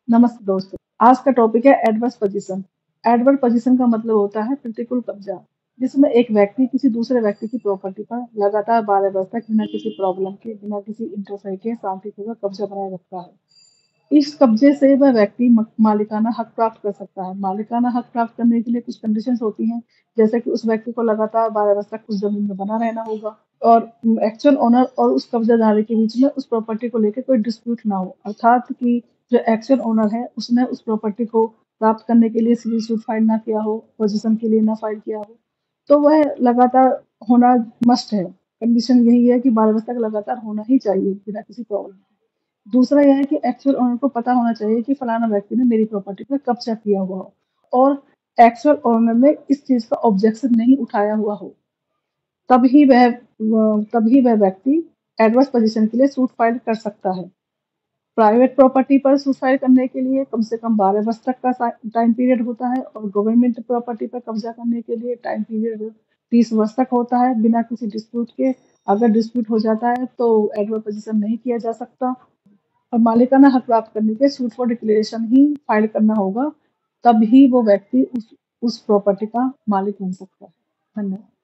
नमस्ते दोस्तों। आज का टॉपिक है एडवर्स पोजीशन। एडवर्स पोजीशन का मतलब होता है प्रतिकूल कब्जा, जिसमें एक व्यक्ति किसी दूसरे व्यक्ति की प्रॉपर्टी पर लगातार 12 वर्ष तक बिना किसी प्रॉब्लम के, बिना किसी इंटरफेयर के शांतिपूर्वक कब्जा बनाए रखता है। इस कब्जे से वह व्यक्ति मालिकाना हक प्राप्त कर सकता है। मालिकाना हक प्राप्त करने के लिए कुछ कंडीशंस होती हैं, जैसे कि उस व्यक्ति को लगातार 12 वर्ष तक उस जमीन में बना रहना होगा और एक्चुअल ओनर और उस कब्जाधारी के बीच में उस प्रॉपर्टी को लेकर कोई डिस्प्यूट ना हो, अर्थात कि जो एक्चुअल ओनर है उसने उस प्रॉपर्टी को प्राप्त करने के लिए सिविल सूट फाइल ना किया हो, पोजीशन के लिए ना फाइल किया हो, तो वह लगातार होना मस्ट है। कंडीशन यही है कि 12 वर्ष तक लगातार होना ही चाहिए बिना किसी प्रॉब्लम। दूसरा यह है कि एक्चुअल ओनर को पता होना चाहिए कि फलाना व्यक्ति ने मेरी प्रॉपर्टी पर कब्जा किया हुआ हो और एक्चुअल ओनर ने इस चीज का ऑब्जेक्शन नहीं उठाया हुआ हो, तभी वह व्यक्ति एडवर्स पोजीशन के लिए सूट फाइल कर सकता है। प्राइवेट प्रॉपर्टी पर सूट फाइल करने के लिए कम से कम 12 वर्ष तक का टाइम पीरियड होता है और गवर्नमेंट प्रॉपर्टी पर कब्जा करने के लिए टाइम पीरियड 30 वर्ष तक होता है बिना किसी डिस्प्यूट के। अगर डिस्प्यूट हो जाता है तो एडवर्स पोजीशन नहीं किया जा सकता और मालिकाना हक प्राप्त करने के suit for declaration he file करना होगा, तभी वो व्यक्ति उस प्रॉपर्टी का मालिक बन सकता है। धन्यवाद।